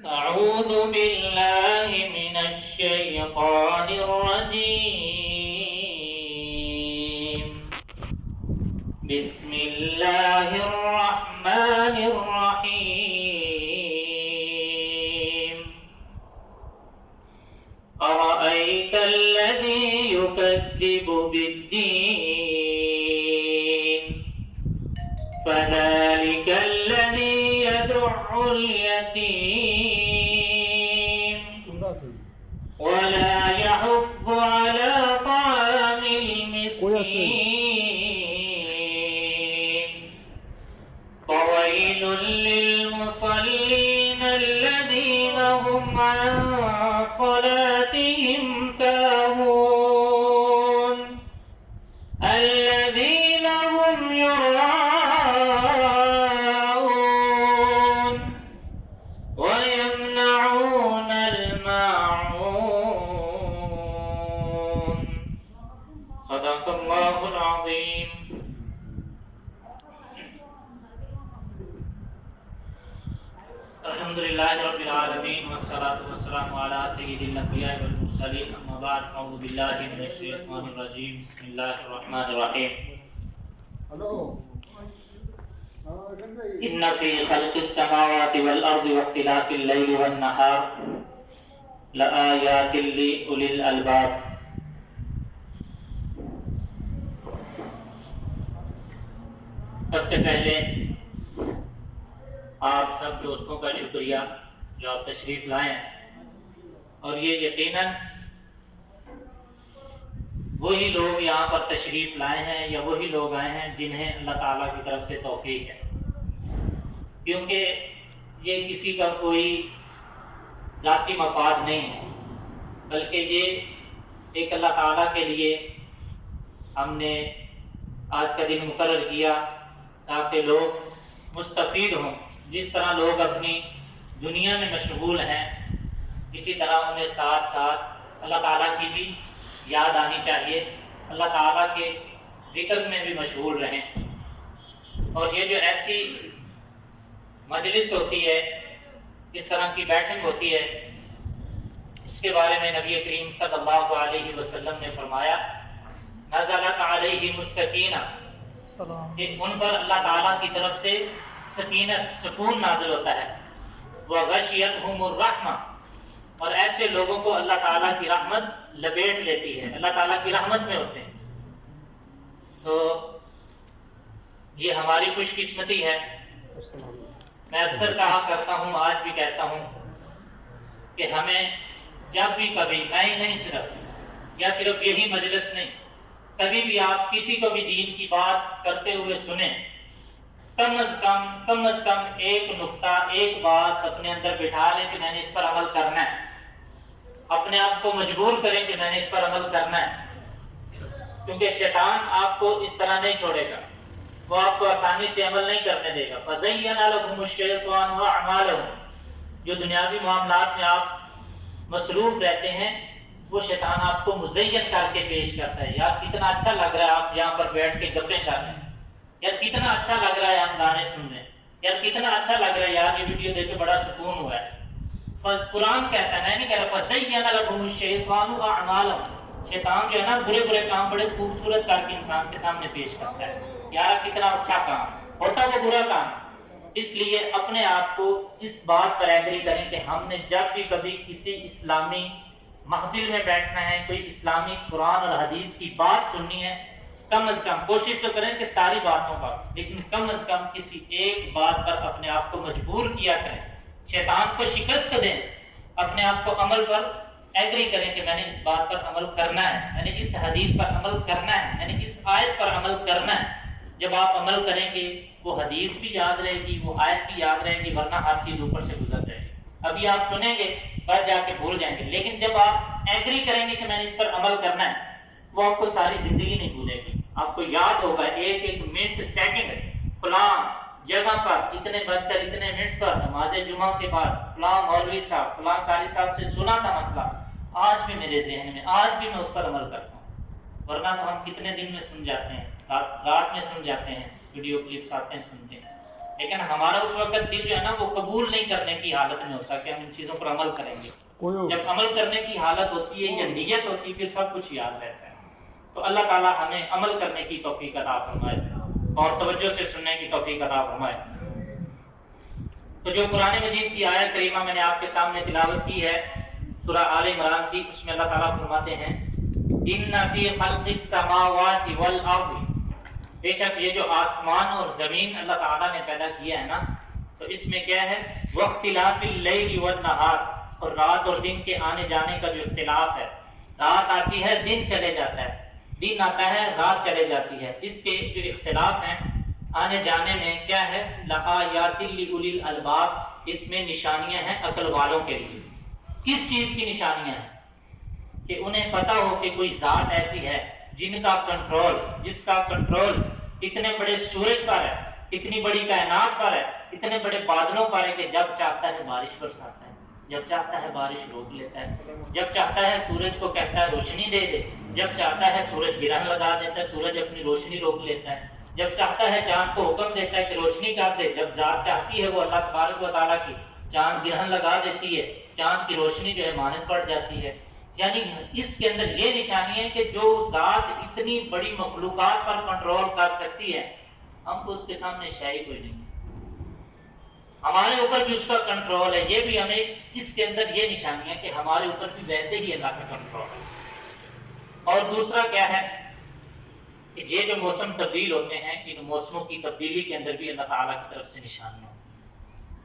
أعوذ بالله من الشيطان الرجيم. بسم الله الرحمن الرحيم. أرأيت الذي يكذب بالدين فذلك الذي يدع اليتيم ولا يحض على طعام المسكين فويل للمصلين الذين هم عن صلاتهم ساهون الذين هم يراءون ويمنعون الماعون. صدق الله العظيم. الحمد لله رب العالمين والصلاة والسلام على سيد الأنبياء والمرسلين. أما بعد أعوذ بالله من الشيطان الرجيم. بسم الله الرحمن الرحيم. إن في خلق السماوات والأرض واختلاف الليل والنهار لآيات لأولي الألباب. سب سے پہلے آپ سب دوستوں کا شکریہ جو آپ تشریف لائے ہیں، اور یہ یقیناً وہی لوگ یہاں پر تشریف لائے ہیں یا وہی لوگ آئے ہیں جنہیں اللہ تعالیٰ کی طرف سے توفیق ہے، کیونکہ یہ کسی کا کوئی ذاتی مفاد نہیں ہے، بلکہ یہ ایک اللہ تعالیٰ کے لیے ہم نے آج کا دن مقرر کیا تاکہ لوگ مستفید ہوں. جس طرح لوگ اپنی دنیا میں مشغول ہیں، اسی طرح انہیں ساتھ ساتھ اللہ تعالیٰ کی بھی یاد آنی چاہیے، اللہ تعالیٰ کے ذکر میں بھی مشغول رہیں. اور یہ جو ایسی مجلس ہوتی ہے، اس طرح کی بیٹھک ہوتی ہے، اس کے بارے میں نبی کریم صلی اللہ علیہ وسلم نے فرمایا نزلت علیہم السکینہ، کہ ان پر اللہ تعالیٰ کی طرف سے سکینت، سکون نازل ہوتا ہے. وغشیتہم الرحمہ، اور ایسے لوگوں کو اللہ تعالیٰ کی رحمت لپیٹ لیتی ہے، اللہ تعالیٰ کی رحمت میں ہوتے ہیں. تو یہ ہماری خوش قسمتی ہے. میں اکثر کہا کرتا ہوں، آج بھی کہتا ہوں کہ ہمیں جب بھی کبھی، میں ہی نہیں صرف یہی مجلس نہیں، کبھی بھی آپ کسی کو بھی دین کی بات کرتے ہوئے سنیں، کم از کم ایک نقطہ، ایک بات اپنے اندر بٹھا لیں کہ میں نے اس پر عمل کرنا ہے. اپنے آپ کو مجبور کریں کہ میں نے اس پر عمل کرنا ہے، کیونکہ شیطان آپ کو اس طرح نہیں چھوڑے گا، وہ آپ کو آسانی سے عمل نہیں کرنے دے گا. فَزَيَّنَ لَكُمُ الشَّيْطَانُ أَعْمَالَكُمْ، جو دنیاوی معاملات میں آپ مصروف رہتے ہیں، وہ شیطان آپ کو مزین کر کے پیش کرتا ہے. یار کتنا اچھا لگ رہا ہے آپ یہاں پر بیٹھ کے گپیں کر رہے ہیں، یار کتنا اچھا لگ رہا ہے ہم گانے سن رہے ہیں، یار کتنا اچھا لگ رہا ہے یار یہ ویڈیو دیکھ کے بڑا سکون ہوا ہے. قرآن کہتا ہے، میں نہیں کہہ رہا فَزَيَّنَ لَكُمُ الشَّيْطَانُ أَعْمَالَكُمْ، شیطان جو ہے نا برے کام بڑے خوبصورت کر کے انسان کے سامنے پیش کرتا ہے. یار کتنا اچھا کام ہوتا وہ برا کام. اس لیے اپنے آپ کو اس بات پر ایگری کریں کہ ہم نے جب بھی کبھی کسی اسلامی محفل میں بیٹھنا ہے، کوئی اسلامی قرآن اور حدیث کی بات سننی ہے، کم از کم کوشش تو کریں کہ ساری باتوں پر، لیکن کم از کم کسی ایک بات پر اپنے آپ کو مجبور کیا کریں. شیطان کو شکست دیں، اپنے آپ کو عمل پر ایگری کریں کہ میں نے اس بات پر عمل کرنا ہے، میں نے اس حدیث پر عمل کرنا ہے، میں نے اس آیت پر عمل کرنا ہے. جب آپ عمل کریں گے وہ حدیث بھی یاد رہے گی، وہ آیت بھی یاد رہے گی، ورنہ ہر چیز اوپر سے گزر جائے گی. ابھی آپ سنیں گے پر جا کے بھول جائیں گے، لیکن جب آپ ایگری کریں گے کہ میں نے اس پر عمل کرنا ہے، وہ آپ کو ساری زندگی نہیں بھولے گی. آپ کو یاد ہوگا ایک منٹ سیکنڈ فلاں جگہ پر اتنے بج کر اتنے منٹ پر نماز جمعہ کے بعد فلاں مولوی صاحب، فلاں قاری صاحب سے سنا تھا مسئلہ، آج بھی میرے ذہن میں، آج بھی میں اس پر عمل کرتا ہوں. ورنہ تو ہم کتنے دن میں سن جاتے ہیں، رات میں سن جاتے ہیں، ویڈیو کلپس آتے ہیں سنتے ہیں. لیکن ہمارا اس وقت دل جو ہے نا وہ قبول نہیں کرنے کی حالت میں ہوتا کہ ہم ان چیزوں پر عمل کریں گے. جب عمل کرنے کی حالت ہوتی ہے یا نیت ہوتی ہے پھر سب کچھ یاد رہتا ہے. تو اللہ تعالیٰ ہمیں عمل کرنے کی توفیق عطا فرمائے اور توجہ سے سننے کی توفیق عطا فرمائے. تو جو قرآن مجید کی آیت کریمہ میں نے آپ کے سامنے تلاوت کی ہے سورہ آل عمران کی، اس میں اللہ تعالیٰ فرماتے ہیں اِنَّ فِي خَلْقِ السَّمَاوَاتِ وَالْأَرْضِ، بے شک یہ جو آسمان اور زمین اللہ تعالیٰ نے پیدا کیا ہے نا، تو اس میں کیا ہے وَاخْتِلَافِ اللَّيْلِ وَالنَّهَارِ، اور رات اور دن کے آنے جانے کا جو اختلاف ہے، رات آتی ہے دن چلے جاتا ہے، دن آتا ہے رات چلے جاتی ہے، اس کے جو اختلاف ہیں آنے جانے میں کیا ہے لآیات لأولی الالباب، اس میں نشانیاں ہیں عقل والوں کے لیے. کس چیز کی نشانیاں ہیں؟ کہ انہیں پتہ ہو کہ کوئی ذات ایسی ہے جن کا کنٹرول، جس کا کنٹرول اتنے بڑے سورج پر ہے، اتنی بڑی کائنات پر ہے، اتنے بڑے بادلوں پر ہے کہ جب چاہتا ہے بارش برساتا ہے، جب چاہتا ہے بارش روک لیتا ہے، جب چاہتا ہے سورج کو کہتا ہے روشنی دے دے، جب چاہتا ہے سورج گرہن لگا دیتا ہے، سورج اپنی روشنی روک لیتا ہے، جب چاہتا ہے چاند کو حکم دیتا ہے کہ روشنی کر دے، جب ذات چاہتی ہے وہ اللہ تبارک و تعالیٰ کی چاند گرہن لگا دیتی ہے، چاند کی روشنی جو ہے مانند پڑ جاتی ہے. یعنی اس کے اندر یہ نشانی ہے کہ جو ذات اتنی بڑی مخلوقات پر کنٹرول کر سکتی ہے، ہم کو اس کے سامنے شے کوئی نہیں. ہمارے اوپر بھی اس کا کنٹرول ہے، یہ بھی ہمیں اس کے اندر یہ نشانی ہے کہ ہمارے اوپر بھی ویسے ہی اللہ کا کنٹرول ہے. اور دوسرا کیا ہے کہ یہ جو موسم تبدیل ہوتے ہیں، ان موسموں کی تبدیلی کے اندر بھی اللہ تعالیٰ کی طرف سے نشانیاں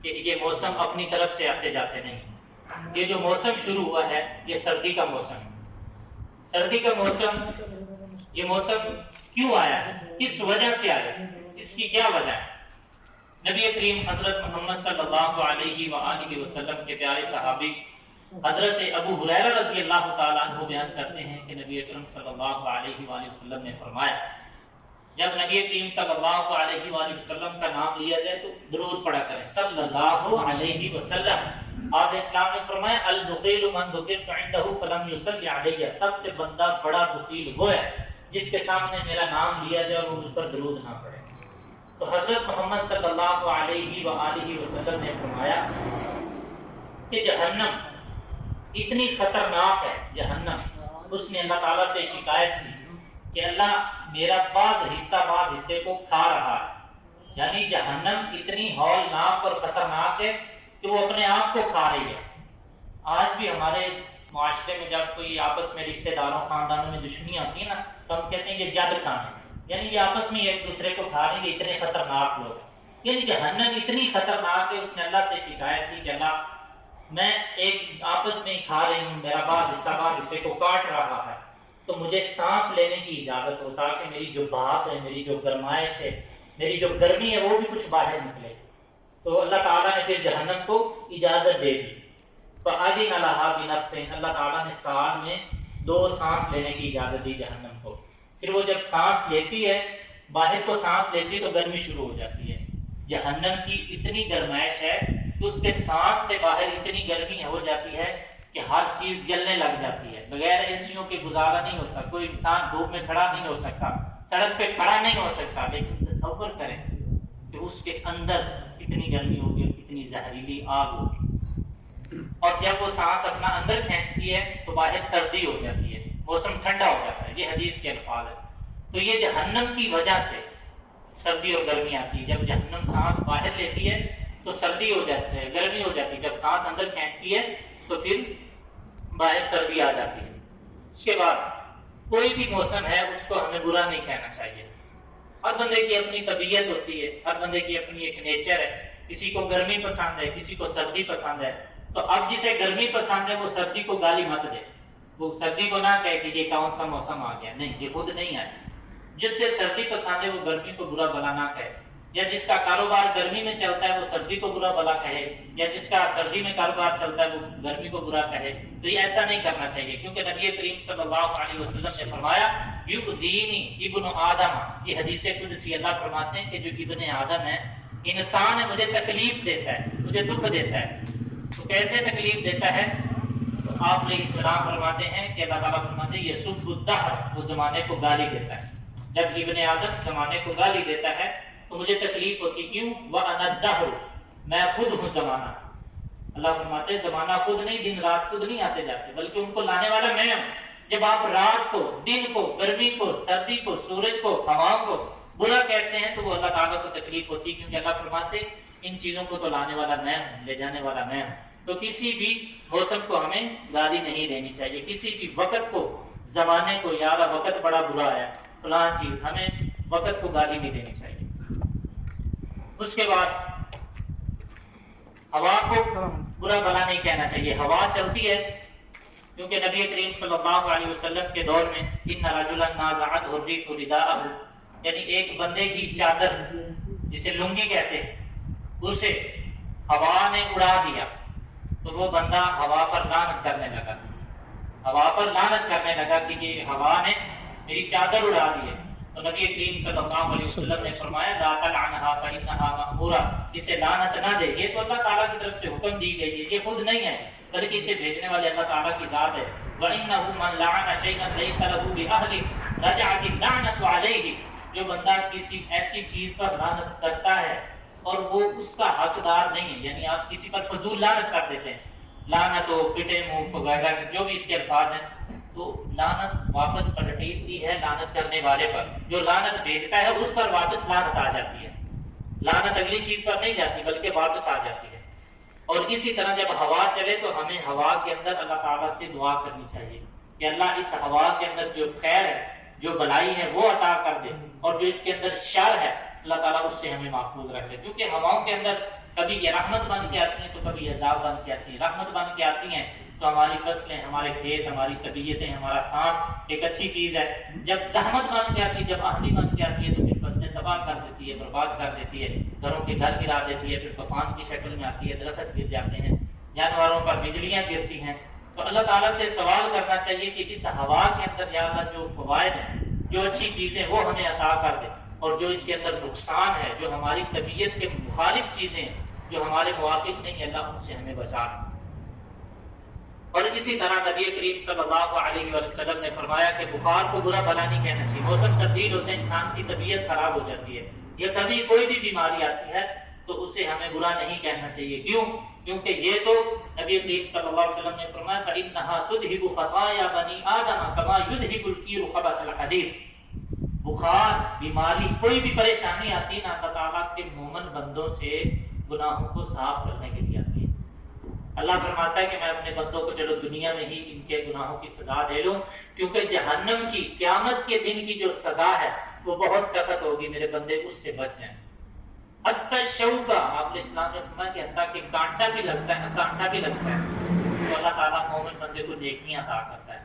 کہ یہ موسم اپنی طرف سے آتے جاتے نہیں. یہ جو موسم شروع ہوا ہے یہ سردی کا موسم ہے. سردی کا موسم، یہ موسم کیوں آیا ہے، کس وجہ سے آیا، اس کی کیا وجہ ہے؟ نبی کریم حضرت محمد صلی اللہ علیہ وآلہ وسلم کے پیارے صحابی حضرت ابو ہریرہ رضی اللہ تعالیٰ عنہ بیان کرتے ہیں کہ نبی اکرم صلی اللہ علیہ وآلہ وسلم نے فرمایا جب نبی کریم صلی اللہ علیہ وآلہ وسلم کا نام لیا جائے تو درود پڑھا کریں صلی اللہ علیہ وسلم. آپ اسلام نے فرمایا البخیل من ذکرت عنده فلم یصلی علیہ، سب سے بندہ بڑا بخیل وہ ہے جس کے سامنے میرا نام لیا جائے اور وہ مجھ پر درود نہ پڑھے. تو حضرت محمد صلی اللہ علیہ وآلہ وسلم نے فرمایا کہ جہنم اتنی خطرناک ہے، جہنم، اس نے اللہ تعالیٰ سے شکایت کی کہ اللہ میرا بعض حصے کو کھا رہا ہے. یعنی جہنم اتنی ہولناک اور خطرناک ہے کہ وہ اپنے آپ کو کھا رہی ہے. آج بھی ہمارے معاشرے میں جب کوئی آپس میں رشتہ داروں خاندانوں میں دشمنی آتی ہے نا تو ہم کہتے ہیں یہ جد کھانے، یعنی یہ آپس میں ایک دوسرے کو کھا رہے ہیں، اتنے خطرناک لوگ. یعنی جہنم اتنی خطرناک ہے، اس نے اللہ سے شکایت کی کہ اللہ میں ایک آپس میں کھا رہی ہوں، میرا بعض حصے کو کاٹ رہا ہے، تو مجھے سانس لینے کی اجازت ہو تاکہ میری جو بھاپ ہے، میری جو گرمائش ہے، میری جو گرمی ہے وہ بھی کچھ باہر نکلے. تو اللہ تعالیٰ نے پھر جہنم کو اجازت دے دی. فَأَذِنَ لَهَا بِنَفْسٍ، اللہ تعالیٰ نے سال میں 2 سانس لینے کی اجازت دی جہنم کو. پھر وہ جب سانس لیتی ہے، باہر کو سانس لیتی ہے تو گرمی شروع ہو جاتی ہے. جہنم کی اتنی گرمائش ہے کہ اس کے سانس سے باہر اتنی گرمی ہو جاتی ہے کہ ہر چیز جلنے لگ جاتی ہے. بغیر ایسیوں کے گزارا نہیں ہوتا، کوئی انسان دھوپ میں کھڑا نہیں ہو سکتا، سڑک پہ کھڑا نہیں ہو سکتا. لیکن تصور کریں کہ اس کے اندر کتنی گرمی ہوگی اور کتنی زہریلی آگ ہوگی. اور جب وہ سانس اپنا اندر کھینچتی ہے تو باہر سردی ہو جاتی ہے، موسم ٹھنڈا ہو جاتا ہے. یہ حدیث کے الفاظ ہے. تو یہ جہنم کی وجہ سے سردی اور گرمی آتی ہے. جب جہنم سانس باہر لیتی ہے تو سردی ہو جاتی ہے، گرمی ہو جاتی ہے. جب سانس اندر کھینچتی ہے تو پھر باہر سردی آ جاتی ہے. اس کے بعد کوئی بھی موسم ہے اس کو ہمیں برا نہیں کہنا چاہیے. ہر بندے کی اپنی طبیعت ہوتی ہے، ہر بندے کی اپنی ایک نیچر ہے. کسی کو گرمی پسند ہے، کسی کو سردی پسند ہے. تو اب جسے گرمی پسند ہے وہ سردی کو گالی مت دے، وہ سردی کو نہ کہے کہ یہ کون سا موسم آ گیا. نہیں، یہ خود نہیں آیا. جس سے سردی پسند ہے وہ گرمی کو برا بلا نہ کہے، یا جس کا کاروبار گرمی میں چلتا ہے وہ سردی کو برا بلا کہے، یا جس کا سردی میں کاروبار چلتا ہے وہ گرمی کو برا کہے. تو یہ ایسا نہیں کرنا چاہیے، کیونکہ نبی کریم صلی اللہ علیہ وسلم نے فرمایا یؤذینی ابن آدم، یہ حدیث قدسی اللہ فرماتے ہیں کہ جو ابن آدم ہے، انسان ہے، مجھے تکلیف دیتا ہے، مجھے دکھ دیتا ہے. تو کیسے تکلیف دیتا ہے؟ تو آپ علیہ السلام فرماتے ہیں کہ اللہ تعالیٰ فرماتے ہیں یسب الدہر، وہ زمانے کو گالی دیتا ہے. جب ابن آدم زمانے کو گالی دیتا ہے تو مجھے تکلیف ہوتی. کیوں؟ وَأَنَا الدَّهْرُ، میں خود ہوں زمانہ۔ اللہ فرماتے ہیں زمانہ خود نہیں، دن رات خود نہیں آتے جاتے، بلکہ ان کو لانے والا میں ہوں۔ جب آپ رات کو، دن کو، گرمی کو، سردی کو، سورج کو، ہواؤں کو برا کہتے ہیں تو وہ اللہ تعالیٰ کو تکلیف ہوتی ہے، کیونکہ اللہ فرماتے ہیں ان چیزوں کو تو لانے والا میں ہوں، لے جانے والا میں ہوں۔ تو کسی بھی موسم کو ہمیں گالی نہیں دینی چاہیے، کسی بھی وقت کو، زمانے کو، یار وقت بڑا برا ہے فلاں چیز، ہمیں وقت کو گالی نہیں دینی چاہیے۔ اس کے بعد ہوا کو برا بھلا نہیں کہنا چاہیے۔ ہوا چلتی ہے کیونکہ نبی کریم صلی اللہ علیہ وسلم کے دور میں ان رجلا نازعته الريح رداءه، یعنی ایک بندے کی چادر جسے لنگی کہتے ہیں اسے ہوا نے اڑا دیا تو وہ بندہ ہوا پر لعنت کرنے لگا، ہوا پر لعنت کرنے لگا کہ یہ ہوا نے میری چادر اڑا دی ہے۔ تو نبی کریم صلی اللہ علیہ وسلم نے فرمایا لا تلعنها فإنها مأمورة، اسے لعنت نہ دے، یہ تو اللہ تعالیٰ کی طرف سے حکم دی گئی ہے، یہ خود نہیں ہے بلکہ اسے بھیجنے والے اللہ تعالیٰ کی ذات ہے۔ وَإِنَّهُ مَنْ لَعَنَ شَيْئًا لَيْسَ لَهُ بِأَهْلِهِ رَجَعَتِ اللَّعْنَةُ عَلَيْهِ، جو بندہ کسی ایسی چیز پر لعنت کرتا ہے اور وہ اس کا حقدار نہیں ہے، یعنی آپ کسی پر فضول لعنت کر دیتے ہیں، لعنت ہو، فٹے منہ وغیرہ جو بھی اس کے الفاظ ہیں، تو لعنت واپس پلٹتی ہے لعنت کرنے والے پر، جو لعنت بھیجتا ہے اس پر واپس لعنت آ جاتی ہے، لعنت اگلی چیز پر نہیں جاتی بلکہ واپس آ جاتی ہے۔ اور اسی طرح جب ہوا چلے تو ہمیں ہوا کے اندر اللہ تعالیٰ سے دعا کرنی چاہیے کہ اللہ اس ہوا کے اندر جو خیر ہے، جو بلائی ہے وہ عطا کر دے، اور جو اس کے اندر شر ہے اللہ تعالیٰ اس سے ہمیں محفوظ رکھ دے، کیونکہ ہواؤں کے اندر کبھی یہ رحمت بن کے آتی ہیں تو کبھی عذاب بن کے آتی ہیں۔ رحمت بن کے آتی ہیں تو ہماری فصلیں، ہمارے کھیت، ہماری طبیعتیں، ہمارا سانس ایک اچھی چیز ہے۔ جب زحمت بن کے آتی ہے، جب آندھی بن کے آتی ہے تو پھر فصلیں تباہ کر دیتی ہے، برباد کر دیتی ہے، گھروں کے گھر گرا دیتی ہے، پھر طوفان کی شکل میں آتی ہے، درخت گر جاتے ہیں، جانوروں پر بجلیاں گرتی ہیں۔ تو اللہ تعالیٰ سے سوال کرنا چاہیے کہ اس ہوا کے اندر یا اللہ جو فوائد ہیں، جو اچھی چیزیں وہ ہمیں عطا کر دے، اور جو اس کے اندر نقصان ہے، جو ہماری طبیعت کے مخالف چیزیں ہیں، جو ہمارے موافق نہیں، اللہ ان سے ہمیں بچا لے۔ اور اسی طرح نبی کریم صلی اللہ علیہ وسلم نے فرمایا کہ بخار کو برا بھلا نہیں کہنا چاہیے۔ موسم تبدیل ہوتے ہیں، انسان کی طبیعت خراب ہو جاتی ہے، یا کبھی کوئی بھی بیماری آتی ہے تو اسے ہمیں برا نہیں کہنا چاہیے۔ کیوں؟ کیونکہ یہ تو نبی کریم صلی اللہ علیہ وسلم نے فرمایا فَإِنَّهَا تُذْهِبُ خَطَايَا بَنِي آدَمَ كَمَا يُذْهِبُ الْقِيرُ خَبَثَ الْحَدِيدِ، بخار، بیماری، کوئی بھی پریشانی آتی ہے نا، اللہ تعالیٰ کے مومن بندوں سے گناہوں کو صاف کرنے کے لیے آتی ہے۔ اللہ فرماتا ہے کہ میں اپنے بندوں کو چلو دنیا میں ہی ان کے گناہوں کی سزا دے لوں، کیونکہ جہنم کی، قیامت کے دن کی جو سزا ہے وہ بہت سخت ہوگی، میرے بندے اس سے بچ جائیں۔ حتی شوکا، آپ نے اسلام نے فرمایا کہ حتیٰ کہ کانٹا بھی لگتا ہے، کانٹا بھی لگتا ہے تو اللہ تعالیٰ مومن بندے کو نیکیاں عطا کرتا ہے۔